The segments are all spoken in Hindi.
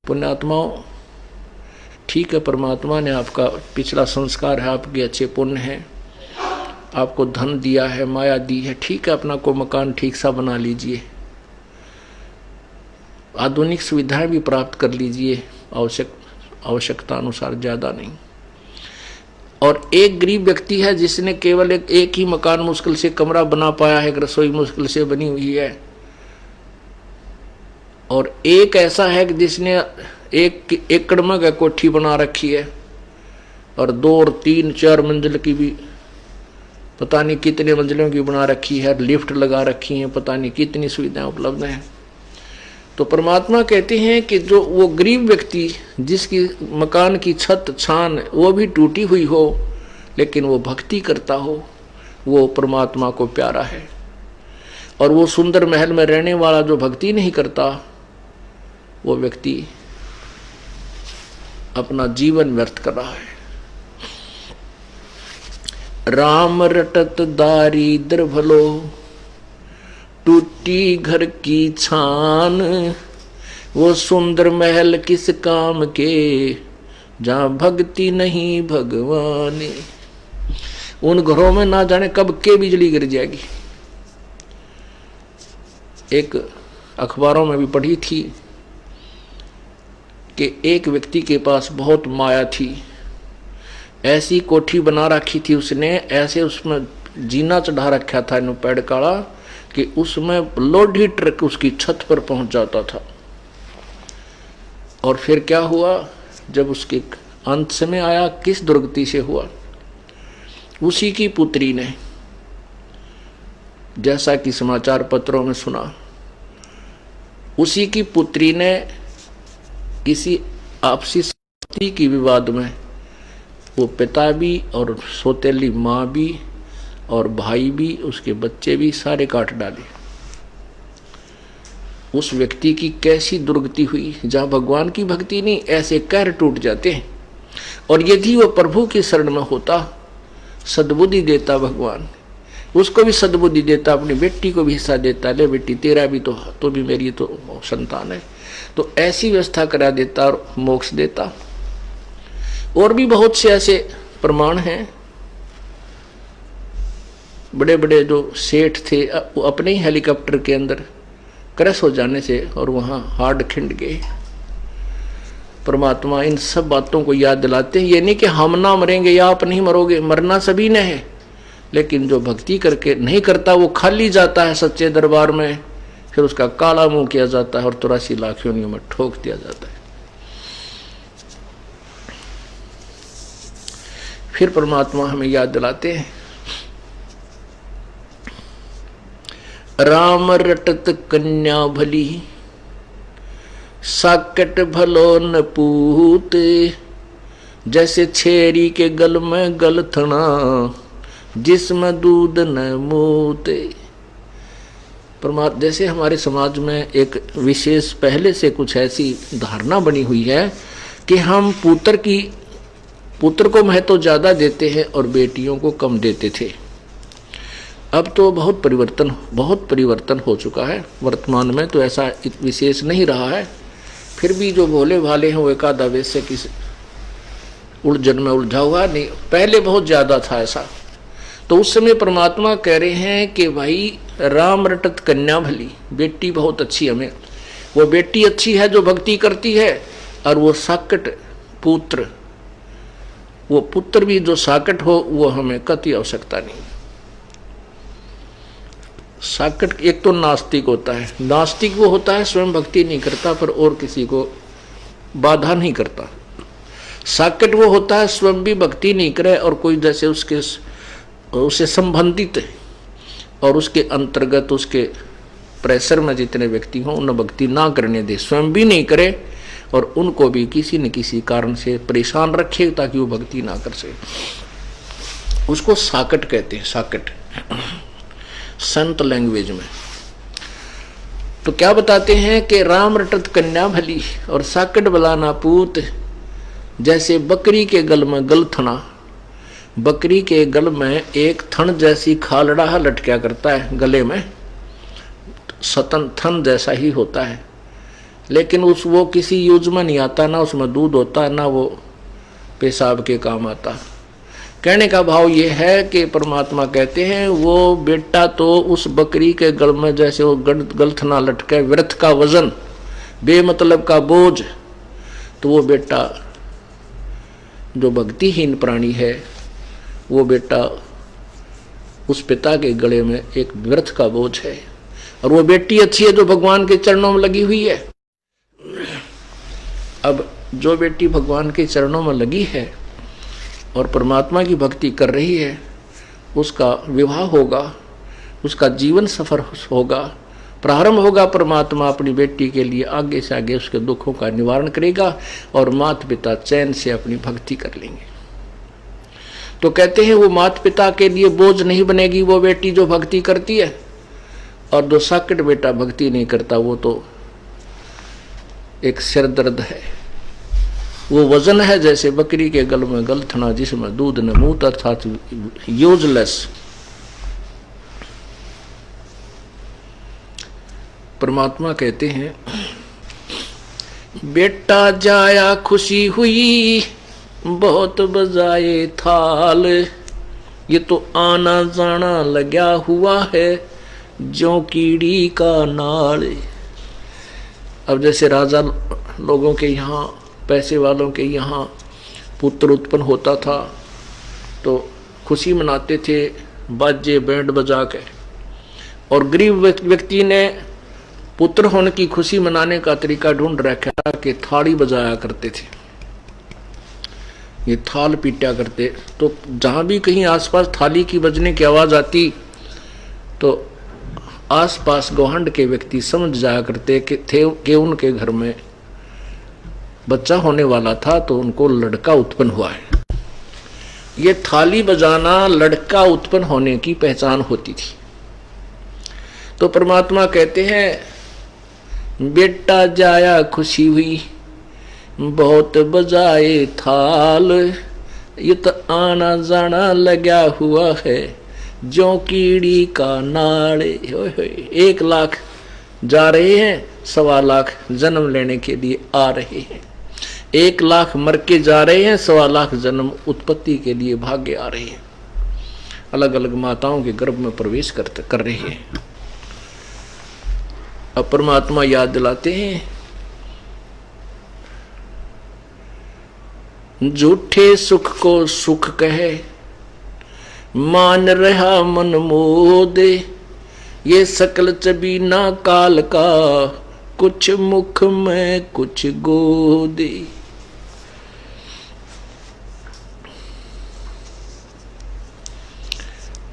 पुण्यात्माओं, ठीक है, परमात्मा ने आपका पिछला संस्कार है, आपके अच्छे पुण्य हैं, आपको धन दिया है, माया दी है, ठीक है, अपना को मकान ठीक सा बना लीजिए, आधुनिक सुविधाएं भी प्राप्त कर लीजिए, आवश्यकता अनुसार, ज़्यादा नहीं। और एक गरीब व्यक्ति है जिसने केवल एक ही मकान मुश्किल से कमरा बना पाया है, एक रसोई मुश्किल से बनी हुई है, और एक ऐसा है कि जिसने एक एकड़ में कोठी बना रखी है और 2 और 3 4 मंजिल की भी, पता नहीं कितने मंजिलों की बना रखी है, लिफ्ट लगा रखी है, पता नहीं कितनी सुविधाएं उपलब्ध हैं। तो परमात्मा कहते हैं कि जो वो गरीब व्यक्ति जिसकी मकान की छत छान वो भी टूटी हुई हो, लेकिन वो भक्ति करता हो, वो परमात्मा को प्यारा है। और वो सुंदर महल में रहने वाला जो भक्ति नहीं करता, वो व्यक्ति अपना जीवन व्यर्थ कर रहा है। राम रटत दारिद्र भलो, टूटी घर की छान, वो सुंदर महल किस काम के, जहां भक्ति नहीं भगवान। उन घरों में ना जाने कब के बिजली गिर जाएगी। एक अखबारों में भी पढ़ी थी कि एक व्यक्ति के पास बहुत माया थी, ऐसी कोठी बना रखी थी उसने, ऐसे उसमें जीना चढ़ा रखा था इन पेड़ काड़ा कि उसमें लोडी ट्रक उसकी छत पर पहुंच जाता था। और फिर क्या हुआ, जब उसके अंत समय आया, किस दुर्गति से हुआ, उसी की पुत्री ने, जैसा कि समाचार पत्रों में सुना, उसी की पुत्री ने किसी आपसी संपत्ति की विवाद में वो पिता भी और सौतेली माँ भी और भाई भी, उसके बच्चे भी सारे काट डाले। उस व्यक्ति की कैसी दुर्गति हुई, जहाँ भगवान की भक्ति नहीं, ऐसे कहर टूट जाते हैं। और यदि वो प्रभु की शरण में होता, सद्बुद्धि देता भगवान, उसको भी सद्बुद्धि देता, अपनी बेटी को भी हिस्सा देता, ले बेटी तेरा भी तो भी मेरी तो संतान है, तो ऐसी व्यवस्था करा देता और मोक्ष देता। और भी बहुत से ऐसे प्रमाण हैं। बड़े बड़े जो सेठ थे, वो अपने ही हेलीकॉप्टर के अंदर क्रैश हो जाने से और वहां हार्ड खिंड गए। परमात्मा इन सब बातों को याद दिलाते हैं। ये नहीं कि हम ना मरेंगे या आप नहीं मरोगे, मरना सभी ने है, लेकिन जो भक्ति करके नहीं करता वो खाली जाता है सच्चे दरबार में, फिर उसका काला मुंह किया जाता है और 83 लाख योनियों में ठोक दिया जाता है। फिर परमात्मा हमें याद दिलाते हैं, राम रटत कन्या भली, साकट भलो न पूत, जैसे छेरी के गल में गलथना, जिसमें दूध न मूते। परमात्मा, जैसे हमारे समाज में एक विशेष पहले से कुछ ऐसी धारणा बनी हुई है कि हम पुत्र को महत्व ज्यादा देते हैं और बेटियों को कम देते थे। अब तो बहुत परिवर्तन हो चुका है। वर्तमान में तो ऐसा विशेष नहीं रहा है। फिर भी जो भोले भाले हैं वो एकादा वैसे किसी उलझन में उलझा हुआ नहीं, पहले बहुत ज्यादा था ऐसा। तो उस समय परमात्मा कह रहे हैं कि भाई राम रटत कन्या भली, बेटी बहुत अच्छी हमें, वो बेटी अच्छी है जो भक्ति करती है, और वो साकट पुत्र, वो पुत्र भी जो साकट हो, वो हमें कति आवश्यकता नहीं। साकट एक तो नास्तिक होता है, नास्तिक वो होता है स्वयं भक्ति नहीं करता पर और किसी को बाधा नहीं करता। साकट वो होता है स्वयं भी भक्ति नहीं करे और कोई जैसे उससे संबंधित और उसके अंतर्गत उसके प्रेशर में जितने व्यक्ति हों उन्हें भक्ति ना करने दे, स्वयं भी नहीं करे और उनको भी किसी न किसी कारण से परेशान रखे ताकि वो भक्ति ना कर सके। उसको साकट कहते हैं, साकट संत लैंग्वेज में। तो क्या बताते हैं कि राम रटत कन्या भली और साकट भला ना पूत, जैसे बकरी के गल में गलथना, बकरी के गल में एक थन जैसी खालड़ा लटका करता है गले में, सतन थन जैसा ही होता है, लेकिन वो किसी यूज में नहीं आता, ना उसमें दूध होता, ना वो पेशाब के काम आता। कहने का भाव ये है कि परमात्मा कहते हैं वो बेटा तो उस बकरी के गल में जैसे वो गलथना लटके, व्यर्थ का वजन, बेमतलब का बोझ, तो वो बेटा जो भक्तिहीन प्राणी है, वो बेटा उस पिता के गले में एक व्यर्थ का बोझ है। और वो बेटी अच्छी है जो भगवान के चरणों में लगी हुई है। अब जो बेटी भगवान के चरणों में लगी है और परमात्मा की भक्ति कर रही है, उसका विवाह होगा, उसका जीवन सफर होगा, प्रारंभ होगा। परमात्मा अपनी बेटी के लिए आगे से आगे उसके दुखों का निवारण करेगा और माता पिता चैन से अपनी भक्ति कर लेंगे। तो कहते हैं वो माता पिता के लिए बोझ नहीं बनेगी वो बेटी जो भक्ति करती है, और जो साकट बेटा भक्ति नहीं करता वो तो एक सिर दर्द है, वो वजन है जैसे बकरी के गल में गलथना जिसमें दूध न मूत, अर्थात यूजलेस। परमात्मा कहते हैं बेटा जाया खुशी हुई बहुत बजाए थाल, ये तो आना जाना लगा हुआ है जो कीड़ी का नाल। अब जैसे राजा लोगों के यहाँ, पैसे वालों के यहाँ पुत्र उत्पन्न होता था तो खुशी मनाते थे बाजे बैंड बजा के, और गरीब व्यक्ति ने पुत्र होने की खुशी मनाने का तरीका ढूंढ रखा कि थाली बजाया करते थे, ये थाल पीटा करते। तो जहां भी कहीं आसपास थाली की बजने की आवाज आती तो आसपास गोहंड के व्यक्ति समझ जाया करते कि उनके घर में बच्चा होने वाला था, तो उनको लड़का उत्पन्न हुआ है। ये थाली बजाना लड़का उत्पन्न होने की पहचान होती थी। तो परमात्मा कहते हैं बेटा जाया खुशी हुई बहुत बजाए थाल, ये तो आना जाना लगा हुआ है जो कीड़ी का नाड़े। 1 लाख जा रहे हैं, 1.25 लाख जन्म लेने के लिए आ रहे हैं, 1 लाख मर के जा रहे हैं, 1.25 लाख जन्म उत्पत्ति के लिए भागे आ रहे हैं, अलग अलग माताओं के गर्भ में प्रवेश कर रहे हैं। अब परमात्मा याद दिलाते हैं झूठे सुख को सुख कहे मान रहा मन मोदे, ये सकल चबीना काल का कुछ मुख में कुछ गोदे।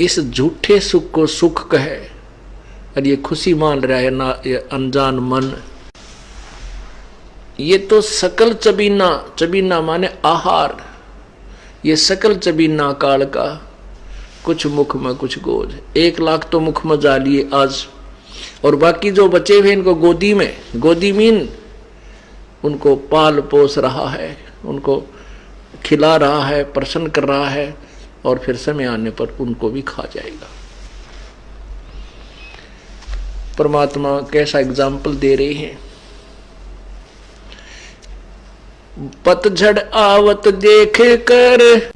इस झूठे सुख को सुख कहे और ये खुशी मान रहा है ना, ये अनजान मन, ये तो सकल चबीना, चबीना माने आहार, ये सकल चबीना काल का कुछ मुख में कुछ गोद। 1 लाख तो मुख में जा लिए आज, और बाकी जो बचे हुए इनको गोदी में, गोदी मीन उनको पाल पोस रहा है, उनको खिला रहा है, प्रसन्न कर रहा है, और फिर समय आने पर उनको भी खा जाएगा। परमात्मा कैसा एग्जाम्पल दे रहे हैं। पतझड़ आवत देख कर,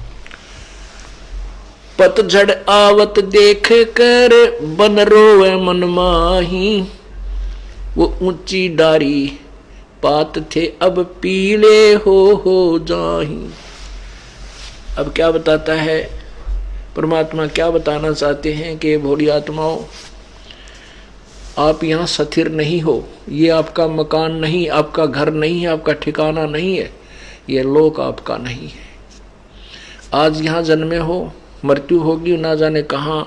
पतझड़ आवत देख कर बन रोवे मन माही, वो ऊंची डारी पात थे अब पीले हो जाही। अब क्या बताता है परमात्मा, क्या बताना चाहते हैं कि भोली आत्माओं, आप यहाँ स्थिर नहीं हो, ये आपका मकान नहीं, आपका घर नहीं है, आपका ठिकाना नहीं है, ये लोक आपका नहीं है। आज यहाँ जन्मे हो, मृत्यु होगी, ना जाने कहाँ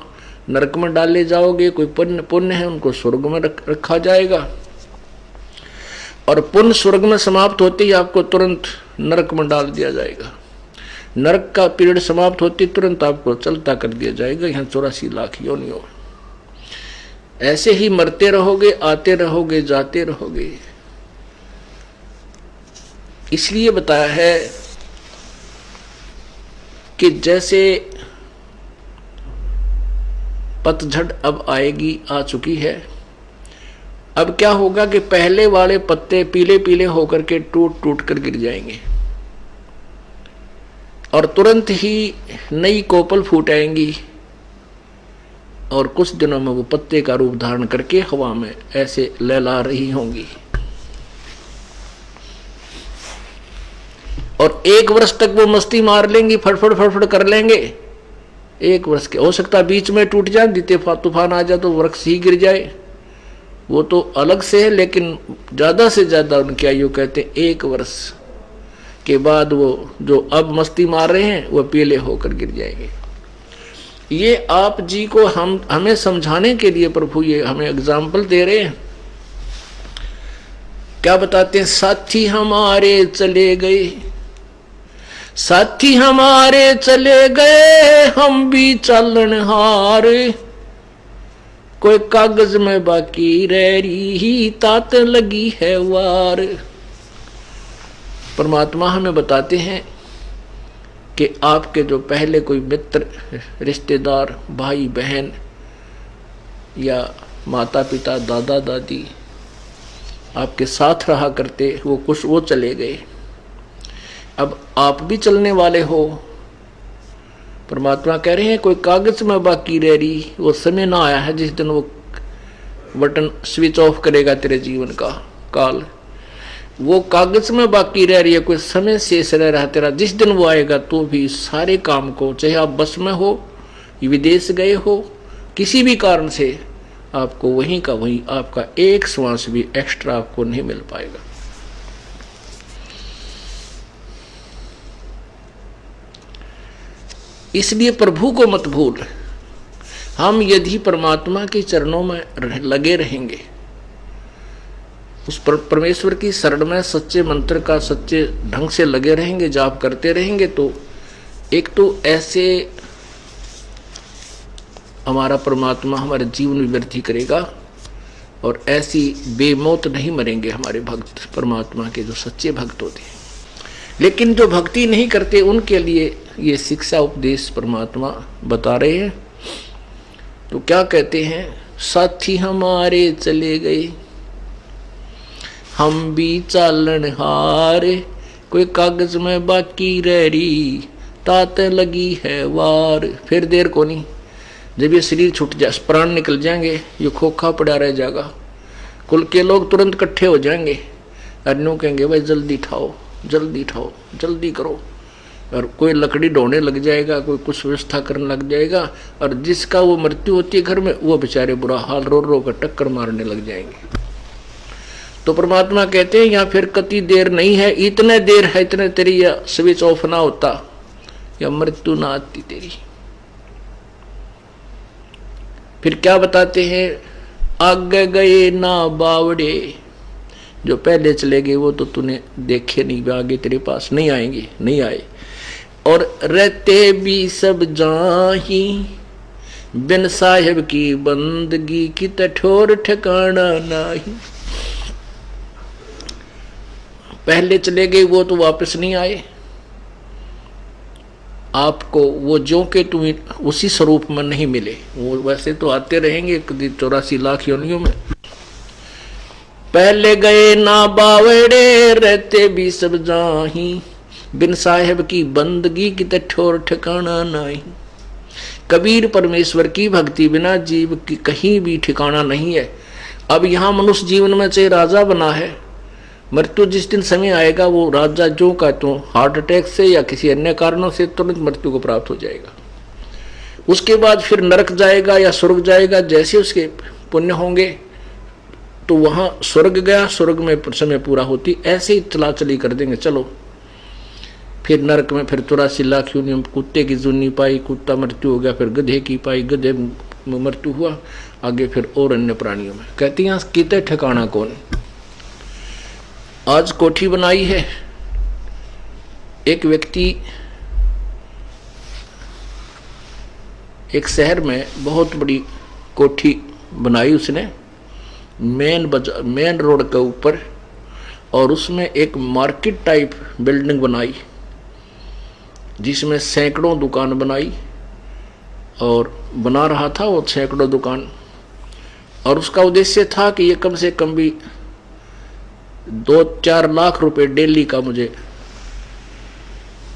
नरक में डाले जाओगे। कोई पुण्य है उनको स्वर्ग में रखा जाएगा, और पुण्य स्वर्ग में समाप्त होते ही आपको तुरंत नरक में डाल दिया जाएगा। नरक का पीरियड समाप्त होते तुरंत आपको चलता कर दिया जाएगा यहाँ 84 लाख योनियों। ऐसे ही मरते रहोगे, आते रहोगे, जाते रहोगे। इसलिए बताया है कि जैसे पतझड़ अब आएगी, आ चुकी है, अब क्या होगा कि पहले वाले पत्ते पीले पीले होकर के टूट टूट कर गिर जाएंगे और तुरंत ही नई कोपल फूट आएंगी और कुछ दिनों में वो पत्ते का रूप धारण करके हवा में ऐसे लहला रही होंगी। और 1 वर्ष तक वो मस्ती मार लेंगी, फटफट फटफट कर लेंगे। 1 वर्ष के हो सकता बीच में टूट जाए, दीते तूफान आ जाए तो वृक्ष ही गिर जाए, वो तो अलग से है। लेकिन ज्यादा से ज्यादा उनकी आयु कहते हैं 1 वर्ष के बाद वो जो अब मस्ती मार रहे हैं वो पीले होकर गिर जाएंगे। ये आप जी को हमें समझाने के लिए प्रभु ये हमें एग्जाम्पल दे रहे हैं। क्या बताते हैं? साथी हमारे चले गए, साथी हमारे चले गए, हम भी चलनहार, कोई कागज में बाकी रह रही, तात लगी है वार। परमात्मा हमें बताते हैं कि आपके जो पहले कोई मित्र, रिश्तेदार, भाई बहन या माता पिता, दादा दादी आपके साथ रहा करते, वो चले गए। अब आप भी चलने वाले हो। परमात्मा कह रहे हैं कोई कागज में बाकी रह रही, वो समय ना आया है जिस दिन वो बटन स्विच ऑफ करेगा तेरे जीवन का काल। वो कागज में बाकी रह रही है, कोई समय शेष रह रहा तेरा। जिस दिन वो आएगा तो भी सारे काम को, चाहे आप बस में हो, विदेश गए हो, किसी भी कारण से आपको वहीं का वहीं, आपका एक श्वास भी एक्स्ट्रा आपको नहीं मिल पाएगा। इसलिए प्रभु को मत भूल। हम यदि परमात्मा के चरणों में लगे रहेंगे, उस परमेश्वर की शरण में सच्चे मंत्र का सच्चे ढंग से लगे रहेंगे, जाप करते रहेंगे, तो एक तो ऐसे हमारा परमात्मा हमारे जीवन में वृद्धि करेगा और ऐसी बेमौत नहीं मरेंगे हमारे भक्त, परमात्मा के जो सच्चे भक्त होते हैं। लेकिन जो भक्ति नहीं करते उनके लिए ये शिक्षा उपदेश परमात्मा बता रहे हैं। तो क्या कहते हैं? साथी हमारे चले गए, हम भी चालनहार, कोई कागज में बाकी रह रही, तात लगी है वार। फिर देर को नहीं, जब ये शरीर छूट जाए, प्राण निकल जाएंगे, ये खोखा पड़ा रह जाएगा, कुल के लोग तुरंत इकट्ठे हो जाएंगे और न्यू कहेंगे भाई जल्दी ठाओ, जल्दी ठाओ, जल्दी करो। और कोई लकड़ी ढोने लग जाएगा, कोई कुछ व्यवस्था करने लग जाएगा, और जिसका वो मृत्यु होती है घर में, वो बेचारे बुरा हाल रो रो कर टक्कर मारने लग जाएंगे। तो परमात्मा कहते हैं या फिर कति देर नहीं है, इतने देर है, इतने तेरी या स्विच ऑफ ना होता या मृत्यु ना आती तेरी। फिर क्या बताते हैं? आगे गए ना बावड़े, जो पहले चले गए वो तो तूने देखे नहीं, आगे तेरे पास नहीं आएंगे, नहीं आए। और रहते भी सब जाही, बिन साहिब की बंदगी की ठोर ठिकाना नहीं। पहले चले गए वो तो वापस नहीं आए, आपको वो जो के तुम उसी स्वरूप में नहीं मिले। वो वैसे तो आते रहेंगे 84 लाख योनियों में। पहले गए ना बावड़े, रहते भी सब जाही, बिन साहेब की बंदगी की ठोर ठिकाना नहीं। कबीर परमेश्वर की भक्ति बिना जीव की कहीं भी ठिकाना नहीं है। अब यहाँ मनुष्य जीवन में चाहे राजा बना है, मृत्यु जिस दिन समय आएगा वो राजा जो का तो हार्ट अटैक से या किसी अन्य कारणों से तुरंत मृत्यु को प्राप्त हो जाएगा। उसके बाद फिर नरक जाएगा या स्वर्ग जाएगा, जैसे उसके पुण्य होंगे तो वहां स्वर्ग गया, स्वर्ग में समय पूरा होती, ऐसे ही चला चली कर देंगे। चलो फिर नरक में फिर 84 लाख योनियों, कुत्ते की जुनी पाई, कुत्ता मृत्यु हो गया, फिर गधे की पाई, गधे में मृत्यु हुआ, आगे फिर और अन्य प्राणियों में। कहती हैं किते ठिकाना कौन। आज कोठी बनाई है, एक व्यक्ति एक शहर में बहुत बड़ी कोठी बनाई उसने, मेन रोड के ऊपर, और उसमें एक मार्केट टाइप बिल्डिंग बनाई जिसमें सैकड़ों दुकान बनाई, और बना रहा था वो सैकड़ों दुकान। और उसका उद्देश्य था कि ये कम से कम भी 2-4 लाख रुपए डेली का मुझे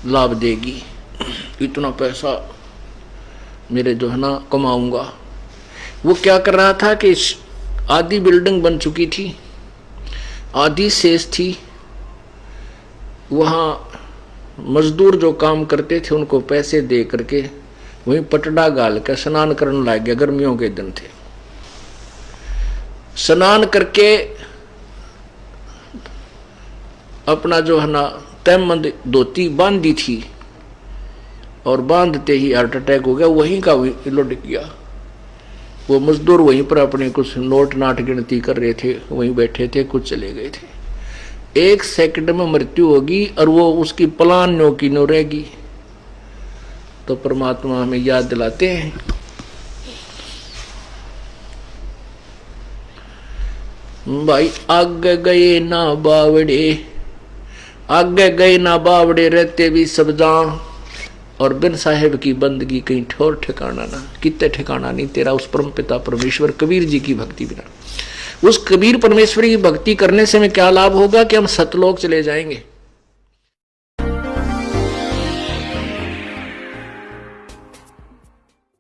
लाभ देगी, इतना पैसा मेरे जो है ना कमाऊंगा। वो क्या कर रहा था कि आधी बिल्डिंग बन चुकी थी, आधी शेष थी, वहाँ मजदूर जो काम करते थे उनको पैसे दे करके वहीं पटड़ा गाल कर स्नान करने लग गया। गर्मियों के दिन थे, स्नान करके अपना जो है ना तहमंद धोती बांधी थी और बांधते ही हार्ट अटैक हो गया, वहीं का वहीं लुढ़क गया। वो मजदूर वहीं पर अपने कुछ नोट नाट गिनती कर रहे थे, वहीं बैठे थे, कुछ चले गए थे। 1 सेकंड में मृत्यु होगी और वो उसकी प्लान नो की नो रहेगी। तो परमात्मा हमें याद दिलाते हैं, भाई आगे गए ना बावड़े, आगे गए ना बावड़े, रहते भी सब जान, और बिन साहेब की बंदगी कहीं ठोर ठिकाना ना, कितने ठिकाना नहीं तेरा उस परम पिता परमेश्वर कबीर जी की भक्ति बिना। उस कबीर परमेश्वर की भक्ति करने से हमें क्या लाभ होगा कि हम सतलोक चले जाएंगे।